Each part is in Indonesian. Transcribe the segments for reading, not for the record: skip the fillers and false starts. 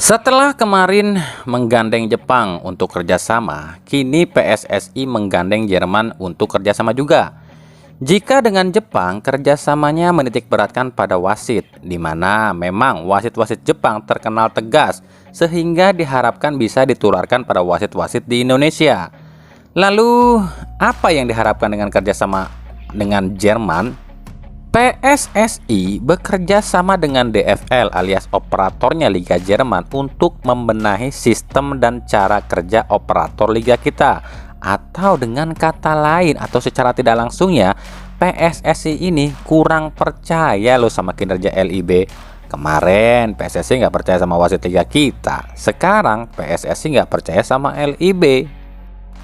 Setelah kemarin menggandeng Jepang untuk kerjasama, kini PSSI menggandeng Jerman untuk kerjasama juga. Jika dengan Jepang, kerjasamanya menitikberatkan pada wasit, di mana memang wasit-wasit Jepang terkenal tegas, sehingga diharapkan bisa ditularkan pada wasit-wasit di Indonesia. Lalu, apa yang diharapkan dengan kerjasama dengan Jerman? PSSI bekerja sama dengan DFL alias operatornya Liga Jerman untuk membenahi sistem dan cara kerja operator liga kita. Atau dengan kata lain atau secara tidak langsungnya, PSSI ini kurang percaya loh sama kinerja LIB. Kemarin PSSI nggak percaya sama wasit liga kita, sekarang PSSI nggak percaya sama LIB.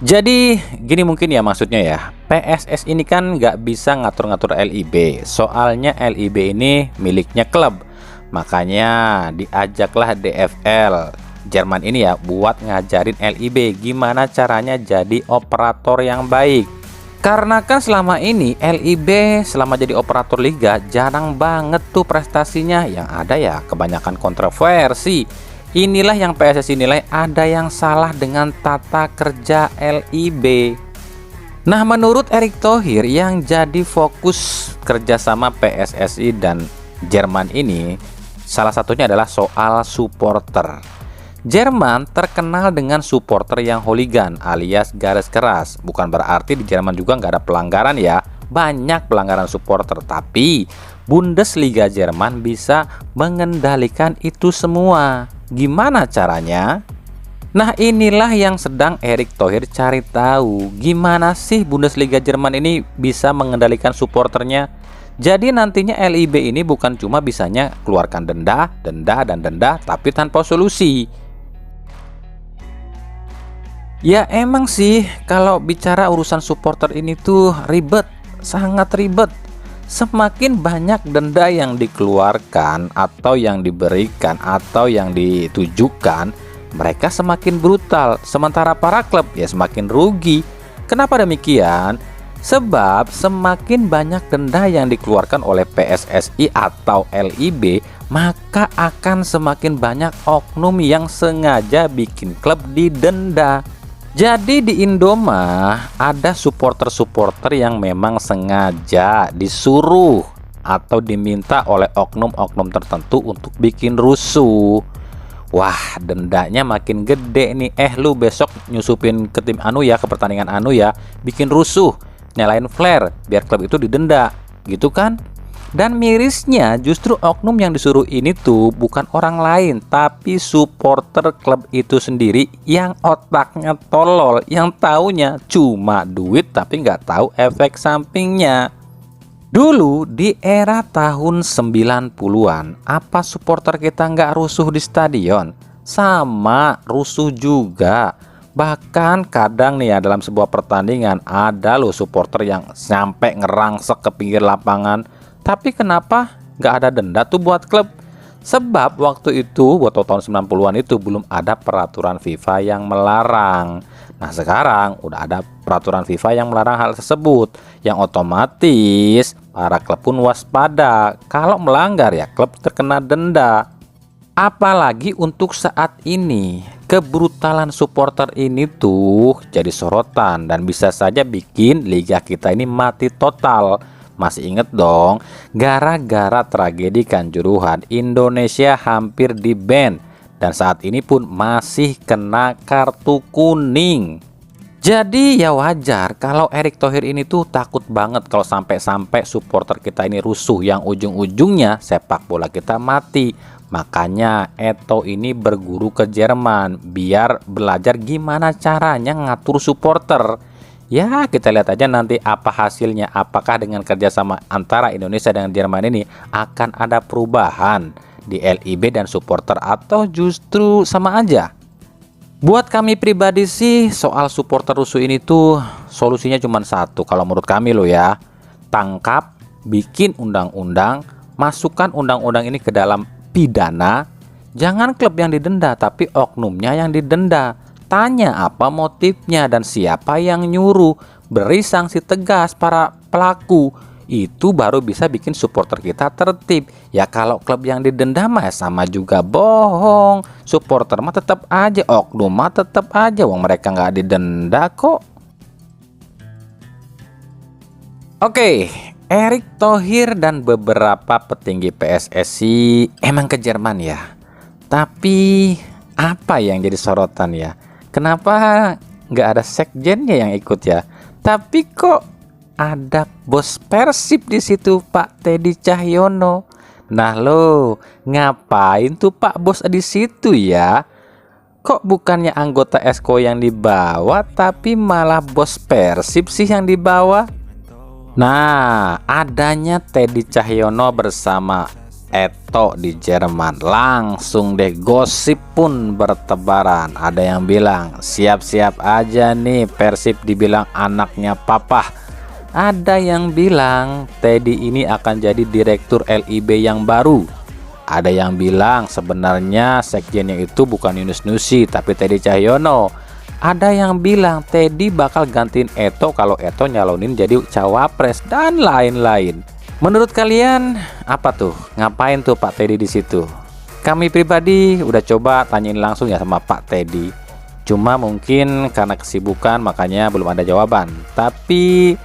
Jadi gini mungkin ya maksudnya ya, PSS ini kan nggak bisa ngatur-ngatur LIB, soalnya LIB ini miliknya klub. Makanya diajaklah DFL Jerman ini ya buat ngajarin LIB gimana caranya jadi operator yang baik. Karena kan selama ini LIB selama jadi operator liga jarang banget tuh prestasinya, yang ada ya kebanyakan kontroversi. Inilah yang PSSI nilai ada yang salah dengan tata kerja LIB. Nah, menurut Erick Thohir yang jadi fokus kerjasama PSSI dan Jerman ini, salah satunya adalah soal supporter. Jerman terkenal dengan supporter yang hooligan alias garis keras. Bukan berarti di Jerman juga nggak ada pelanggaran ya. Banyak pelanggaran supporter, tapi Bundesliga Jerman bisa mengendalikan itu semua. Gimana caranya? Nah, inilah yang sedang Erick Thohir cari tahu. Gimana sih Bundesliga Jerman ini bisa mengendalikan supporternya? Jadi nantinya LIB ini bukan cuma bisanya keluarkan denda, tapi tanpa solusi. Ya emang sih kalau bicara urusan supporter ini tuh ribet, sangat ribet. Semakin banyak denda yang dikeluarkan atau yang diberikan atau yang ditujukan, mereka semakin brutal, sementara para klub ya semakin rugi. Kenapa demikian? Sebab semakin banyak denda yang dikeluarkan oleh PSSI atau LIB, maka akan semakin banyak oknum yang sengaja bikin klub didenda. Jadi di Indomah ada supporter-supporter yang memang sengaja disuruh atau diminta oleh oknum-oknum tertentu untuk bikin rusuh. Wah, dendanya makin gede nih. Lu besok nyusupin ke tim anu ya, ke pertandingan anu ya, bikin rusuh, nyalain flare biar klub itu didenda, gitu kan? Dan mirisnya justru oknum yang disuruh ini tuh bukan orang lain, tapi supporter klub itu sendiri yang otaknya tolol, yang taunya cuma duit tapi nggak tahu efek sampingnya. Dulu di era tahun 90-an, apa supporter kita nggak rusuh di stadion? Sama, rusuh juga. Bahkan kadang nih ya dalam sebuah pertandingan ada loh supporter yang sampai ngerangsek ke pinggir lapangan. Tapi kenapa nggak ada denda tuh buat klub? Sebab waktu itu, waktu tahun 90-an itu belum ada peraturan FIFA yang melarang. Nah sekarang udah ada peraturan FIFA yang melarang hal tersebut, yang otomatis para klub pun waspada. Kalau melanggar ya klub terkena denda. Apalagi untuk saat ini, kebrutalan supporter ini tuh jadi sorotan dan bisa saja bikin liga kita ini mati total. Masih inget dong, gara-gara tragedi Kanjuruhan, Indonesia hampir di-ban dan saat ini pun masih kena kartu kuning. Jadi ya wajar kalau Erick Thohir ini tuh takut banget kalau sampai-sampai supporter kita ini rusuh yang ujung-ujungnya sepak bola kita mati. Makanya Eto ini berguru ke Jerman biar belajar gimana caranya ngatur supporter. Ya kita lihat aja nanti apa hasilnya. Apakah dengan kerjasama antara Indonesia dengan Jerman ini akan ada perubahan di LIB dan supporter atau justru sama aja? Buat kami pribadi sih soal supporter rusuh ini tuh solusinya cuma satu kalau menurut kami loh ya. Tangkap, bikin undang-undang, masukkan undang-undang ini ke dalam pidana. Jangan klub yang didenda tapi oknumnya yang didenda. Tanya apa motifnya dan siapa yang nyuruh. Beri sanksi tegas para pelaku. Itu baru bisa bikin supporter kita tertib. Ya kalau klub yang didenda mah sama juga bohong. Supporter mah tetap aja, oknum mah tetap aja, wong mereka nggak didenda kok. Oke, Erick Thohir dan beberapa petinggi PSSI emang ke Jerman ya. Tapi apa yang jadi sorotan ya? Kenapa nggak ada sekjennya yang ikut ya? Tapi kok ada bos Persib di situ, Pak Teddy Cahyono. Nah lo, ngapain tuh Pak bos di situ ya? Kok bukannya anggota Esko yang dibawa, tapi malah bos Persib sih yang dibawa? Nah, adanya Teddy Cahyono bersama Eto di Jerman, langsung deh gosip pun bertebaran. Ada yang bilang, siap-siap aja nih Persib dibilang anaknya papa. Ada yang bilang Teddy ini akan jadi direktur LIB yang baru. Ada yang bilang sebenarnya sekjennya itu bukan Yunus Nusi tapi Teddy Cahyono. Ada yang bilang Teddy bakal gantiin Eto kalau Eto nyalonin jadi cawapres dan lain-lain. Menurut kalian apa tuh? Ngapain tuh Pak Teddy di situ? Kami pribadi udah coba tanyain langsung ya sama Pak Teddy. Cuma mungkin karena kesibukan makanya belum ada jawaban. Tapi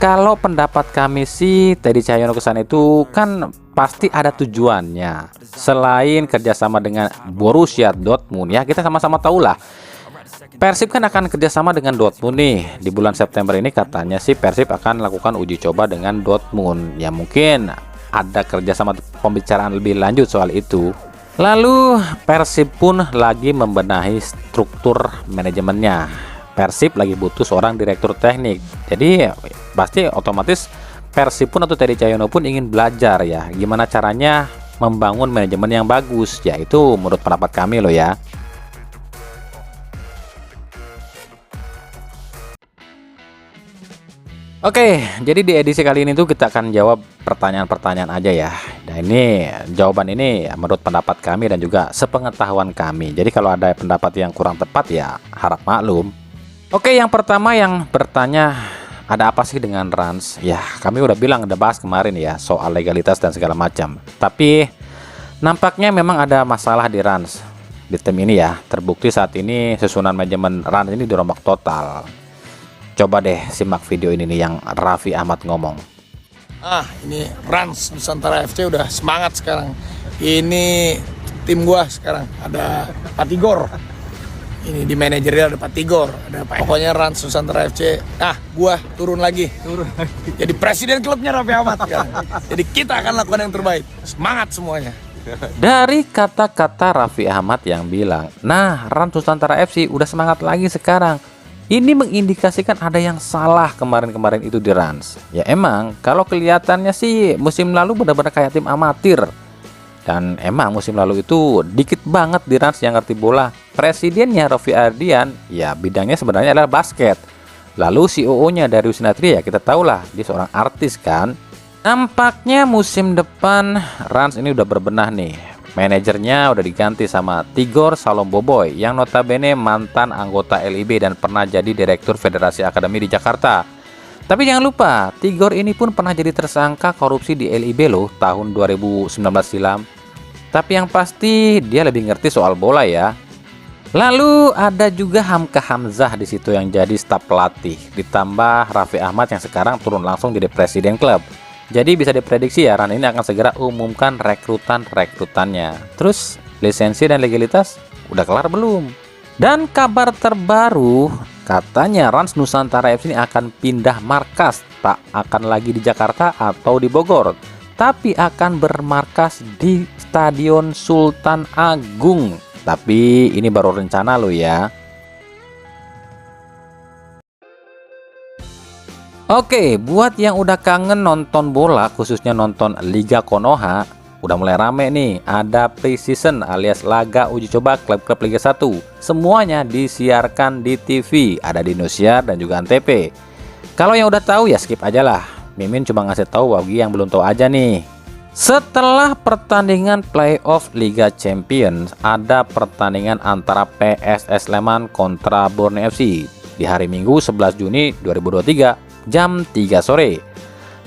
kalau pendapat kami sih, Teddy Cahyono kesana itu kan pasti ada tujuannya. Selain kerjasama dengan Borussia Dortmund, ya kita sama-sama tahu lah. Persib kan akan kerjasama dengan Dortmund nih. Di bulan September ini katanya sih Persib akan lakukan uji coba dengan Dortmund. Ya mungkin ada kerjasama pembicaraan lebih lanjut soal itu. Lalu Persib pun lagi membenahi struktur manajemennya. Persib lagi butuh seorang direktur teknik. Jadi pasti otomatis Persib pun atau Teddy Cahyono pun ingin belajar ya gimana caranya membangun manajemen yang bagus. Ya itu menurut pendapat kami loh ya. Oke, jadi di edisi kali ini tuh kita akan jawab pertanyaan-pertanyaan aja ya. Nah ini jawaban ini menurut pendapat kami dan juga sepengetahuan kami. Jadi kalau ada pendapat yang kurang tepat ya harap maklum. Oke, yang pertama yang bertanya, ada apa sih dengan Rans? Ya, kami udah bilang, udah bahas kemarin ya soal legalitas dan segala macam. Tapi nampaknya memang ada masalah di Rans di tim ini ya. Terbukti saat ini susunan manajemen Rans ini dirombak total. Coba deh simak video ini nih yang Raffi Ahmad ngomong. Ini Rans Nusantara FC udah semangat sekarang. Ini tim gua sekarang ada Pak Tigor. Ini di manajernya ada Pak Tigor, ada Pak. Pokoknya Rans Nusantara FC. Gua turun lagi. Jadi presiden klubnya Raffi Ahmad kan. Jadi kita akan lakukan yang terbaik. Semangat semuanya. Dari kata-kata Raffi Ahmad yang bilang, nah Rans Nusantara FC udah semangat lagi sekarang. Ini mengindikasikan ada yang salah kemarin-kemarin itu di Rans. Ya emang kalau kelihatannya sih musim lalu benar-benar kayak tim amatir. Dan emang musim lalu itu dikit banget di Rans yang ngerti bola. Presidennya Raffi Ardian ya bidangnya sebenarnya adalah basket. Lalu COO-nya Darius Sinathrya ya kita tahulah dia seorang artis kan. Nampaknya musim depan Rans ini udah berbenah nih. Manajernya udah diganti sama Tigor Salomboboy yang notabene mantan anggota LIB dan pernah jadi direktur Federasi Akademi di Jakarta. Tapi jangan lupa, Tigor ini pun pernah jadi tersangka korupsi di LIB loh tahun 2019 silam. Tapi yang pasti dia lebih ngerti soal bola ya. Lalu ada juga Hamka Hamzah di situ yang jadi staf pelatih, ditambah Raffi Ahmad yang sekarang turun langsung jadi presiden klub. Jadi bisa diprediksi ya Ran ini akan segera umumkan rekrutannya. Terus lisensi dan legalitas udah kelar belum? Dan kabar terbaru katanya Rans Nusantara FC ini akan pindah markas, tak akan lagi di Jakarta atau di Bogor, tapi akan bermarkas di Stadion Sultan Agung. Tapi ini baru rencana loh ya. Oke, buat yang udah kangen nonton bola, khususnya nonton Liga Konoha, udah mulai rame nih. Ada pre-season alias laga uji coba klub-klub Liga 1. Semuanya disiarkan di TV, ada di Indosiar dan juga Antv. Kalau yang udah tahu ya skip aja lah. Mimin cuma ngasih tahu bagi yang belum tahu aja nih. Setelah pertandingan playoff Liga Champions, ada pertandingan antara PSS Sleman kontra Borneo FC di hari Minggu 11 Juni 2023. Jam 3 sore.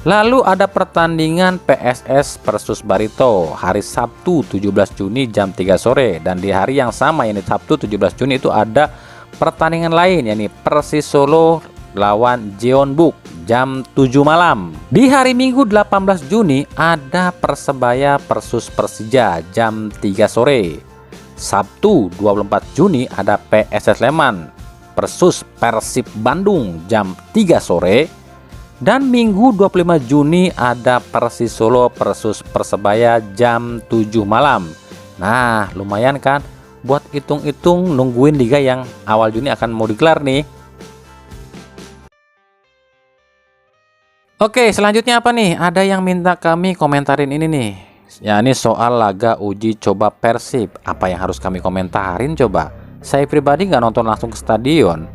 Lalu ada pertandingan PSS versus Barito hari Sabtu 17 Juni jam 3 sore. Dan di hari yang sama, yakni Sabtu 17 Juni itu ada pertandingan lain, yakni Persis Solo lawan Jeonbuk jam 7 malam. Di hari Minggu 18 Juni ada Persebaya versus Persija jam 3 sore. Sabtu 24 Juni ada PSS Sleman versus Persib Bandung jam 3 sore. Dan Minggu 25 Juni ada Persis Solo versus Persebaya jam 7 malam. Nah, lumayan kan buat hitung-hitung nungguin liga yang awal Juni akan mau digelar nih. Oke, selanjutnya apa nih? Ada yang minta kami komentarin ini nih. Ya, ini soal laga uji coba Persib. Apa yang harus kami komentarin coba? Saya pribadi nggak nonton langsung ke stadion.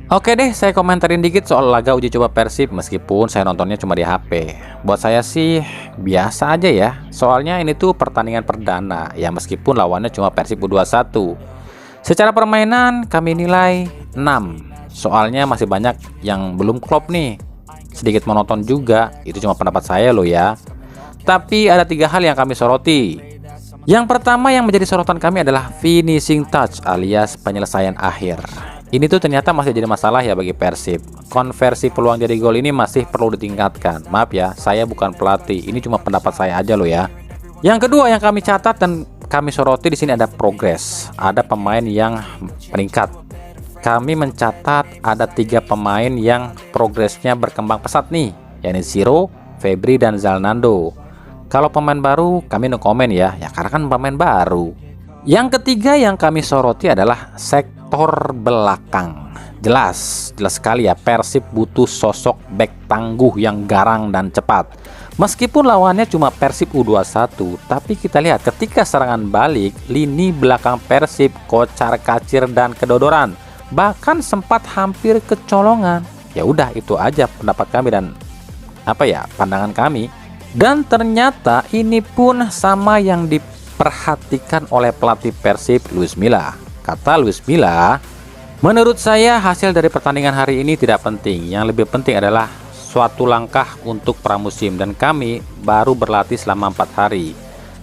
Oke deh, saya komentarin dikit soal laga uji coba Persib meskipun saya nontonnya cuma di HP. Buat saya sih biasa aja ya. Soalnya ini tuh pertandingan perdana ya, meskipun lawannya cuma Persib U21. Secara permainan kami nilai 6. Soalnya masih banyak yang belum klop nih. Sedikit monoton juga, itu cuma pendapat saya loh ya. Tapi ada 3 hal yang kami soroti. Yang pertama yang menjadi sorotan kami adalah finishing touch alias penyelesaian akhir. Ini tuh ternyata masih jadi masalah ya bagi Persib. Konversi peluang jadi gol ini masih perlu ditingkatkan. Maaf ya, saya bukan pelatih. Ini cuma pendapat saya aja loh ya. Yang kedua yang kami catat dan kami soroti di sini ada progres. Ada pemain yang meningkat. Kami mencatat ada 3 pemain yang progresnya berkembang pesat nih, yakni Ziro, Febri, dan Zalnando. Kalau pemain baru kami no komen ya karena kan pemain baru. Yang ketiga yang kami soroti adalah sektor belakang. Jelas sekali ya, Persib butuh sosok bek tangguh yang garang dan cepat. Meskipun lawannya cuma Persib U21, tapi kita lihat ketika serangan balik, lini belakang Persib kocar-kacir dan kedodoran, bahkan sempat hampir kecolongan. Ya udah, itu aja pendapat kami dan pandangan kami. Dan ternyata ini pun sama yang diperhatikan oleh pelatih Persib, Luis Milla. Kata Luis Milla, menurut saya hasil dari pertandingan hari ini tidak penting. Yang lebih penting adalah suatu langkah untuk pramusim, dan kami baru berlatih selama 4 hari.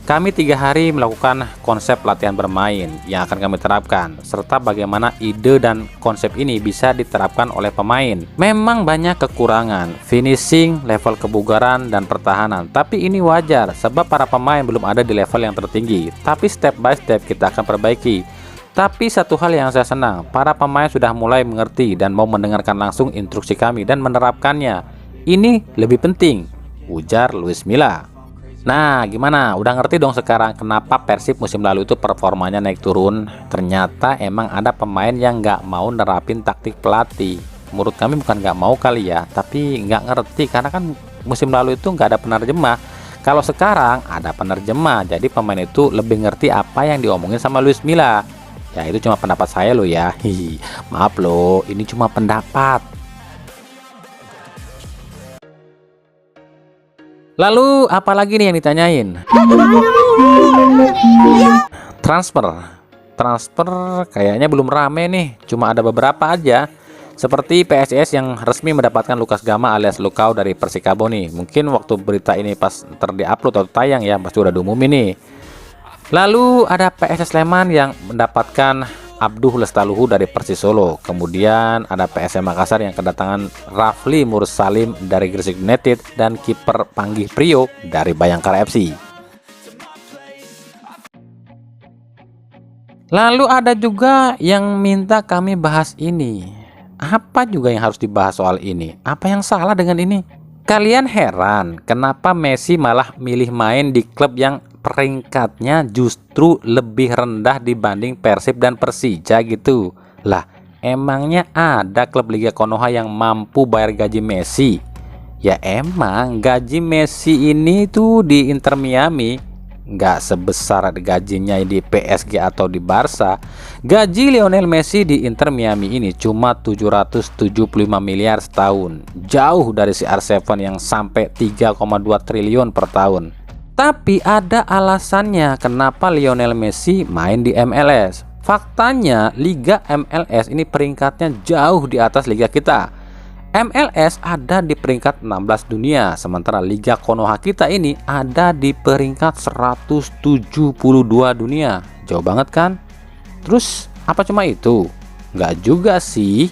Kami 3 hari melakukan konsep latihan bermain yang akan kami terapkan, serta bagaimana ide dan konsep ini bisa diterapkan oleh pemain. Memang banyak kekurangan, finishing, level kebugaran, dan pertahanan. Tapi ini wajar, sebab para pemain belum ada di level yang tertinggi. Tapi step by step kita akan perbaiki. Tapi satu hal yang saya senang, para pemain sudah mulai mengerti dan mau mendengarkan langsung instruksi kami dan menerapkannya. Ini lebih penting, ujar Luis Milla. Nah, gimana? Udah ngerti dong sekarang kenapa Persib musim lalu itu performanya naik turun? Ternyata emang ada pemain yang nggak mau nerapin taktik pelatih. Menurut kami bukan nggak mau kali ya, tapi nggak ngerti karena kan musim lalu itu nggak ada penerjemah. Kalau sekarang ada penerjemah, jadi pemain itu lebih ngerti apa yang diomongin sama Luis Milla. Ya itu cuma pendapat saya loh ya. Hihi, maaf loh, ini cuma pendapat. Lalu apalagi nih yang ditanyain? Transfer kayaknya belum rame nih, cuma ada beberapa aja. Seperti PSIS yang resmi mendapatkan Lukas Gama alias Lukau dari Persikabo nih. Mungkin waktu berita ini pas terdi-upload atau tayang ya, pasti udah diumumin nih. Lalu ada PSS Sleman yang mendapatkan Abduh Lestaluhu dari Persis Solo. Kemudian ada PSM Makassar yang kedatangan Rafli Mursalim dari Gresik United dan kiper Panggih Prio dari Bayangkara FC. Lalu ada juga yang minta kami bahas ini. Apa juga yang harus dibahas soal ini? Apa yang salah dengan ini? Kalian heran kenapa Messi malah milih main di klub yang peringkatnya justru lebih rendah dibanding Persib dan Persija gitu. Lah, emangnya ada klub Liga Konoha yang mampu bayar gaji Messi? Ya emang gaji Messi ini tuh di Inter Miami nggak sebesar gajinya di PSG atau di Barca. Gaji Lionel Messi di Inter Miami ini cuma 775 miliar setahun, jauh dari CR7 yang sampai 3,2 triliun per tahun. Tapi ada alasannya kenapa Lionel Messi main di MLS. Faktanya Liga MLS ini peringkatnya jauh di atas liga kita. MLS ada di peringkat 16 dunia, sementara Liga Konoha kita ini ada di peringkat 172 dunia. Jauh banget kan? Terus apa cuma itu? Nggak juga sih.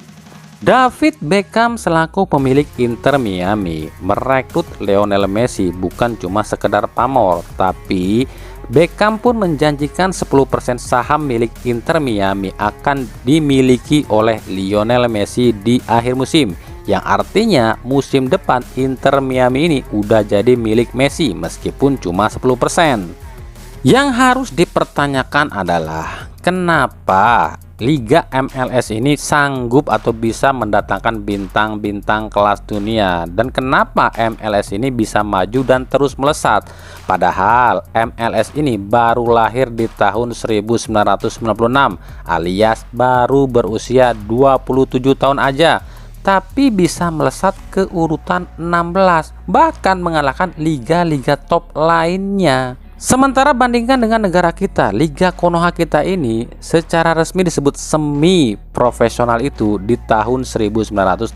David Beckham selaku pemilik Inter Miami merekrut Lionel Messi bukan cuma sekedar pamor, tapi Beckham pun menjanjikan 10% saham milik Inter Miami akan dimiliki oleh Lionel Messi di akhir musim, yang artinya musim depan Inter Miami ini udah jadi milik Messi meskipun cuma 10%. Yang harus dipertanyakan adalah kenapa Liga MLS ini sanggup atau bisa mendatangkan bintang-bintang kelas dunia, dan kenapa MLS ini bisa maju dan terus melesat, padahal MLS ini baru lahir di tahun 1996 alias baru berusia 27 tahun aja, tapi bisa melesat ke urutan 16, bahkan mengalahkan liga-liga top lainnya. Sementara bandingkan dengan negara kita, Liga Konoha kita ini secara resmi disebut semi profesional itu di tahun 1980,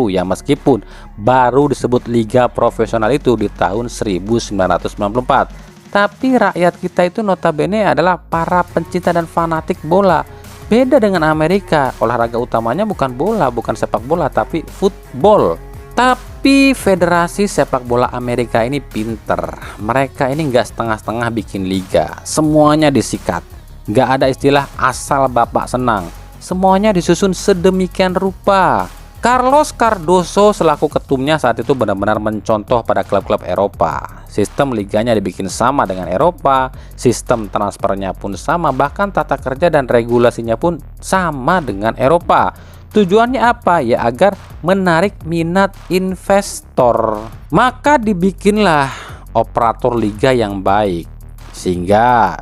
ya meskipun baru disebut Liga Profesional itu di tahun 1994. Tapi rakyat kita itu notabene adalah para pencinta dan fanatik bola. Beda dengan Amerika, olahraga utamanya bukan bola, bukan sepak bola, tapi football. Tapi federasi sepak bola Amerika ini pinter. Mereka ini nggak setengah-setengah bikin liga, semuanya disikat. Nggak ada istilah asal bapak senang, semuanya disusun sedemikian rupa. Carlos Cardoso selaku ketumnya saat itu benar-benar mencontoh pada klub-klub Eropa. Sistem liganya dibikin sama dengan Eropa, sistem transfernya pun sama, bahkan tata kerja dan regulasinya pun sama dengan Eropa. Tujuannya apa? Ya agar menarik minat investor. Maka dibikinlah operator liga yang baik, sehingga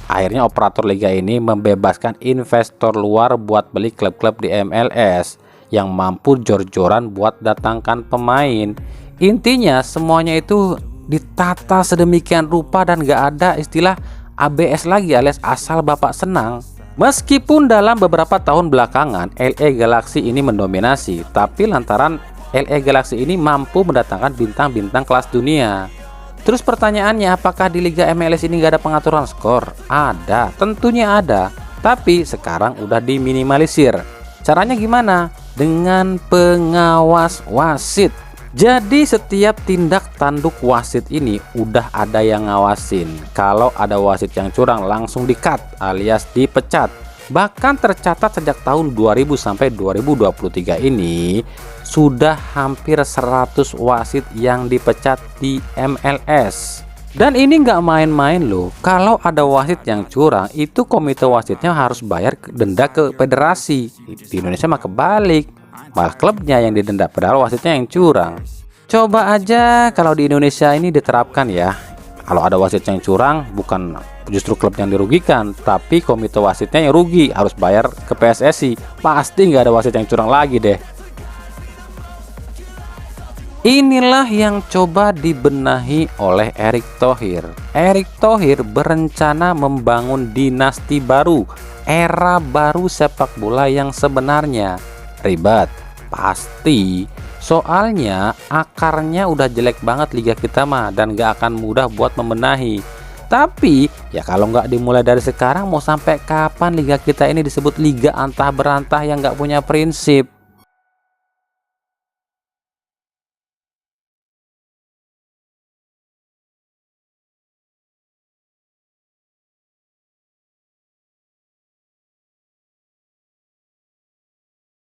akhirnya operator liga ini membebaskan investor luar buat beli klub-klub di MLS yang mampu jor-joran buat datangkan pemain. Intinya semuanya itu ditata sedemikian rupa dan gak ada istilah ABS lagi alias asal bapak senang. Meskipun dalam beberapa tahun belakangan LA Galaxy ini mendominasi, tapi lantaran LA Galaxy ini mampu mendatangkan bintang-bintang kelas dunia. Terus pertanyaannya, apakah di Liga MLS ini gak ada pengaturan skor? Ada, tentunya ada, tapi sekarang udah diminimalisir. Caranya gimana? Dengan pengawas wasit. Jadi setiap tindak tanduk wasit ini udah ada yang ngawasin. Kalau ada wasit yang curang langsung di-cut alias dipecat. Bahkan tercatat sejak tahun 2000 sampai 2023 ini sudah hampir 100 wasit yang dipecat di MLS. Dan ini nggak main-main loh. Kalau ada wasit yang curang, itu komite wasitnya harus bayar denda ke federasi. Di Indonesia mah kebalik, malah klubnya yang didenda padahal wasitnya yang curang. Coba aja kalau di Indonesia ini diterapkan ya. Kalau ada wasit yang curang, bukan justru klub yang dirugikan, tapi komite wasitnya yang rugi, harus bayar ke PSSI. Pasti nggak ada wasit yang curang lagi deh. Inilah yang coba dibenahi oleh Erick Thohir. Erick Thohir berencana membangun dinasti baru, era baru sepak bola yang sebenarnya. Ribet? Pasti. Soalnya akarnya udah jelek banget liga kita mah, dan gak akan mudah buat membenahi. Tapi ya kalau nggak dimulai dari sekarang, mau sampai kapan liga kita ini disebut liga antah berantah yang nggak punya prinsip?